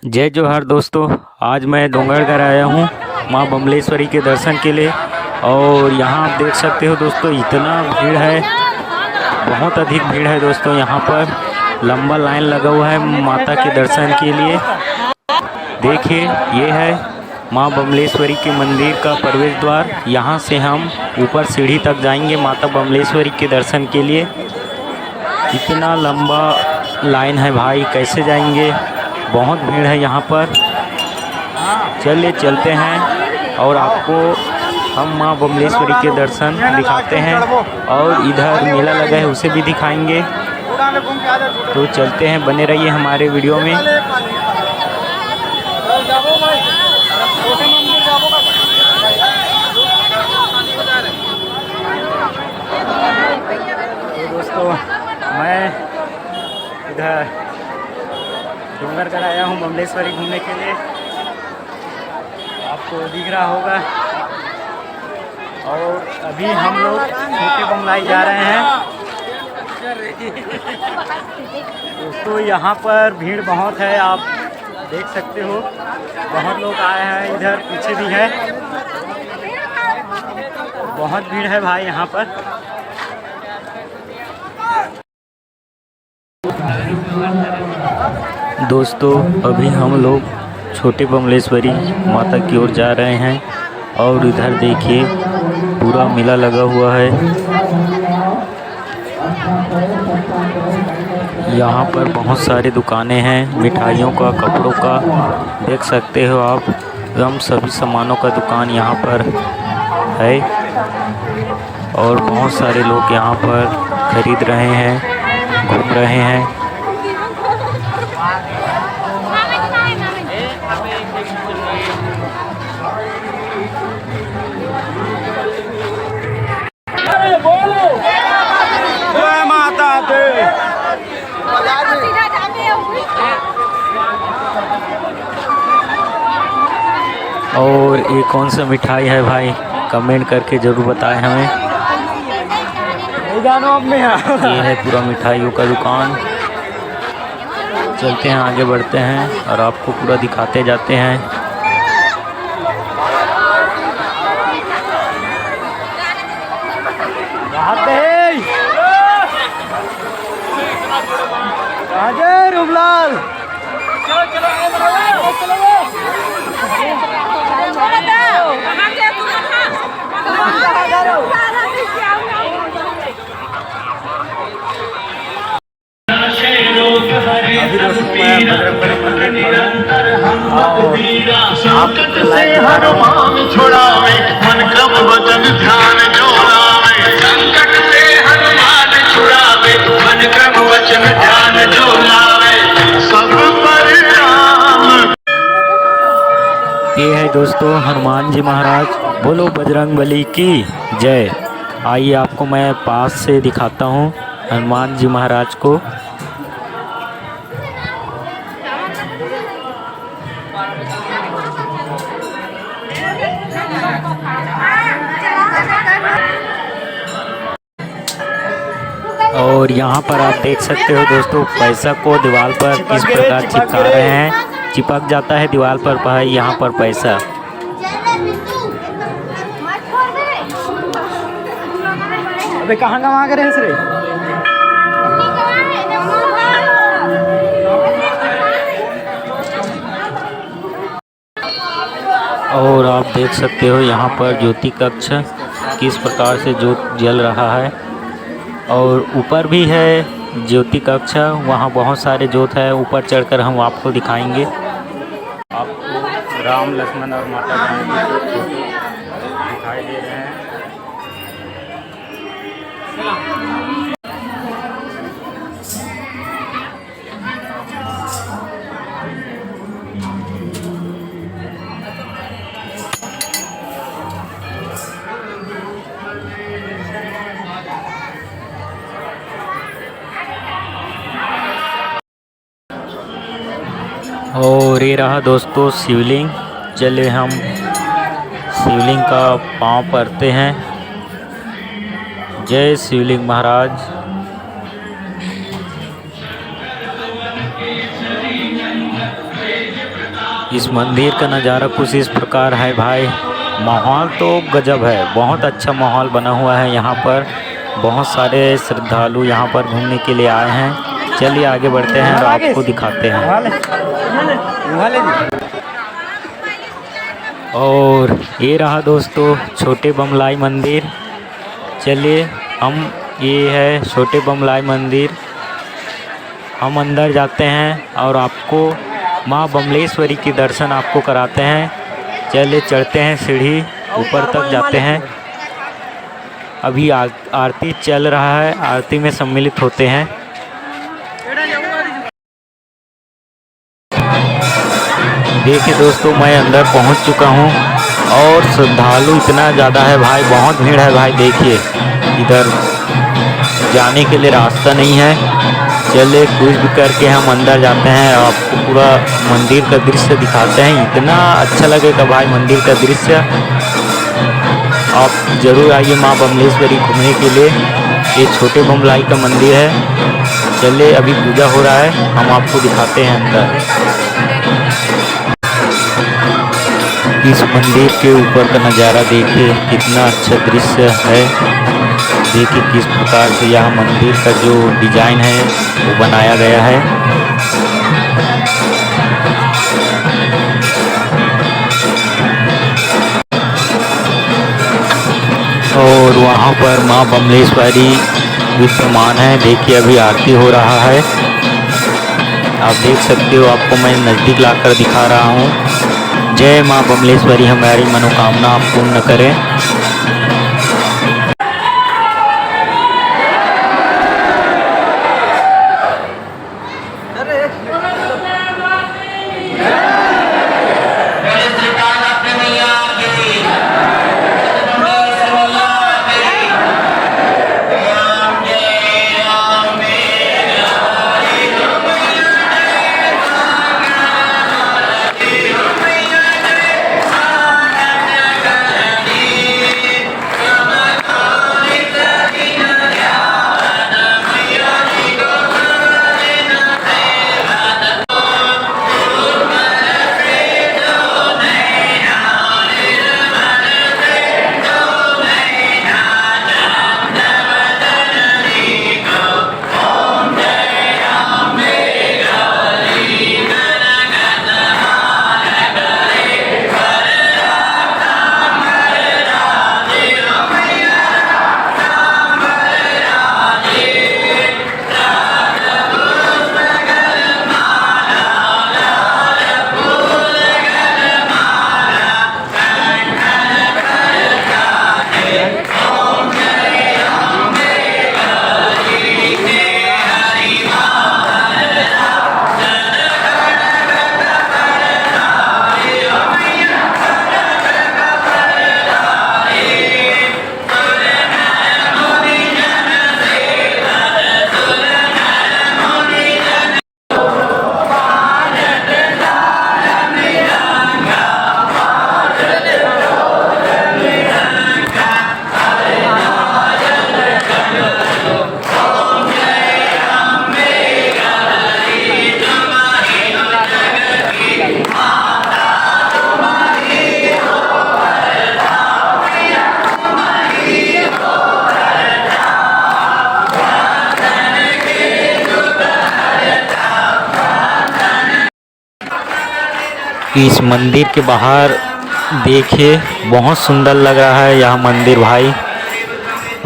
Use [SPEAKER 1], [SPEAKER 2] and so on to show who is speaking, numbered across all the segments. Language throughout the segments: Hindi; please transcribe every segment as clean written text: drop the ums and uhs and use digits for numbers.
[SPEAKER 1] जय जोहार दोस्तों। आज मैं डोंगरगढ़ आया हूँ माँ बमलेश्वरी के दर्शन के लिए। और यहाँ आप देख सकते हो दोस्तों, इतना भीड़ है, बहुत अधिक भीड़ है दोस्तों। यहाँ पर लंबा लाइन लगा हुआ है माता के दर्शन के लिए। देखिए, ये है माँ बमलेश्वरी के मंदिर का प्रवेश द्वार। यहाँ से हम ऊपर सीढ़ी तक जाएंगे माता बमलेश्वरी के दर्शन के लिए। इतना लंबा लाइन है भाई, कैसे जाएंगे, बहुत भीड़ है यहाँ पर। चलिए चलते हैं और आपको हम माँ बमलेश्वरी के दर्शन दिखाते हैं, और इधर मेला लगा है उसे भी दिखाएंगे। तो चलते हैं, बने रहिए हमारे वीडियो में। तो दोस्तों, मैं इधर डोंगरगढ़ आया हूँ बमलेश्वरी घूमने के लिए, आपको दिख रहा होगा। और अभी हम लोग छोटे बमलाई जा रहे हैं दोस्तों। यहाँ पर भीड़ बहुत है, आप देख सकते हो, बहुत लोग आए हैं। इधर पीछे भी है, बहुत भीड़ है भाई यहाँ पर। दोस्तों, अभी हम लोग छोटे बमलेश्वरी माता की ओर जा रहे हैं, और इधर देखिए पूरा मेला लगा हुआ है। यहाँ पर बहुत सारी दुकानें हैं, मिठाइयों का, कपड़ों का, देख सकते हो आप। एवं सभी सामानों का दुकान यहाँ पर है, और बहुत सारे लोग यहाँ पर खरीद रहे हैं, घूम रहे हैं। और ये कौन सा मिठाई है भाई, कमेंट करके ज़रूर बताएं हमें। ये है पूरा मिठाइयों का दुकान। चलते हैं, आगे बढ़ते हैं और आपको पूरा दिखाते जाते हैं। रूपलाल
[SPEAKER 2] छुड़ावे मन क्रम वचन ध्यान जोड़ावे, संकट से हनुमान छुड़ावे मन क्रम वचन ध्यान जोड़ावे, सब परिणाम।
[SPEAKER 1] ये है दोस्तों हनुमान जी महाराज। बोलो बजरंग बली की जय। आइए आपको मैं पास से दिखाता हूँ हनुमान जी महाराज को। और यहाँ पर आप देख सकते हो दोस्तों, पैसा को दीवार पर किस प्रकार चिपका रहे हैं। चिपक जाता है दीवार पर भाई यहाँ पर पैसा।
[SPEAKER 3] अबे कहाँ कहाँ करे रे।
[SPEAKER 1] और आप देख सकते हो यहाँ पर ज्योति कक्ष किस प्रकार से ज्योत जल रहा है। और ऊपर भी है ज्योति कक्ष, वहाँ बहुत सारे ज्योत है। ऊपर चढ़कर हम आपको दिखाएंगे। आपको राम, लक्ष्मण और माता रानी के फोटो दिखाई दे रहे हैं। और ये रहा दोस्तों शिवलिंग। चले हम शिवलिंग का पांव पड़ते हैं। जय शिवलिंग महाराज। इस मंदिर का नज़ारा कुछ इस प्रकार है भाई। माहौल तो गजब है, बहुत अच्छा माहौल बना हुआ है यहाँ पर। बहुत सारे श्रद्धालु यहाँ पर घूमने के लिए आए हैं। चलिए आगे बढ़ते हैं और आपको दिखाते हैं। और ये रहा दोस्तों छोटे बमलाई मंदिर। चलिए ये है छोटे बमलाई मंदिर। हम अंदर जाते हैं और आपको माँ बमलेश्वरी के दर्शन आपको कराते हैं। चलिए चढ़ते हैं, सीढ़ी ऊपर तक जाते हैं। अभी आरती चल रहा है, आरती में सम्मिलित होते हैं। देखिए दोस्तों मैं अंदर पहुंच चुका हूं और श्रद्धालु इतना ज़्यादा है भाई, बहुत भीड़ है भाई। देखिए इधर जाने के लिए रास्ता नहीं है। चलिए कुछ भी करके हम अंदर जाते हैं और आपको पूरा मंदिर का दृश्य दिखाते हैं। इतना अच्छा लगेगा भाई मंदिर का दृश्य। आप ज़रूर आइए माँ बमलेश्वरी घूमने के लिए। ये छोटे बमलाई का मंदिर है। चलिए अभी पूजा हो रहा है, हम आपको दिखाते हैं अंदर। इस मंदिर के ऊपर का नज़ारा देखिए, कितना अच्छा दृश्य है। देखिए किस प्रकार से यह मंदिर का जो डिज़ाइन है वो बनाया गया है। और वहाँ पर माँ बमलेश्वरी विद्यमान है। देखिए अभी आरती हो रहा है, आप देख सकते हो। आपको मैं नज़दीक लाकर दिखा रहा हूँ। जय माँ बमलेश्वरी हमारी मनोकामना पूर्ण करें। इस मंदिर के बाहर देखिए, बहुत सुंदर लग रहा है यह मंदिर भाई।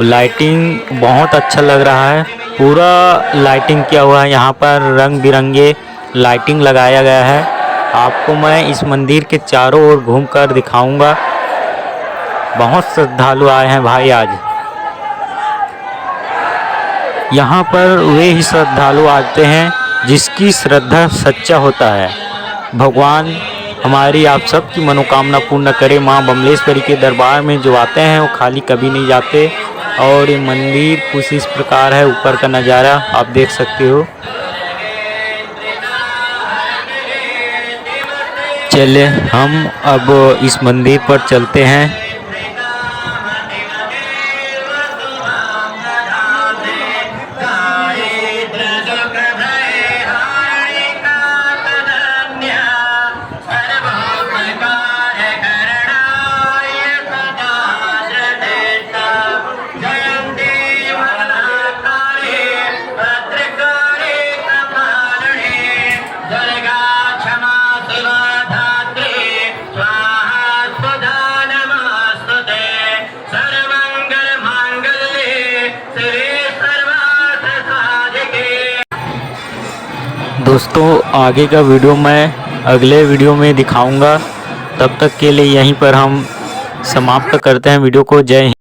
[SPEAKER 1] लाइटिंग बहुत अच्छा लग रहा है, पूरा लाइटिंग किया हुआ है। यहाँ पर रंग बिरंगे लाइटिंग लगाया गया है। आपको मैं इस मंदिर के चारों ओर घूमकर दिखाऊंगा। बहुत श्रद्धालु आए हैं भाई आज। यहाँ पर वे ही श्रद्धालु आते हैं जिसकी श्रद्धा सच्चा होता है। भगवान हमारी आप सबकी मनोकामना पूर्ण करे। माँ बमलेश्वरी के दरबार में जो आते हैं वो खाली कभी नहीं जाते। और ये मंदिर कुछ इस प्रकार है, ऊपर का नज़ारा आप देख सकते हो। चलिए हम अब इस मंदिर पर चलते हैं। दोस्तों आगे का वीडियो मैं अगले वीडियो में दिखाऊंगा। तब तक के लिए यहीं पर हम समाप्त करते हैं वीडियो को। जय हिंद।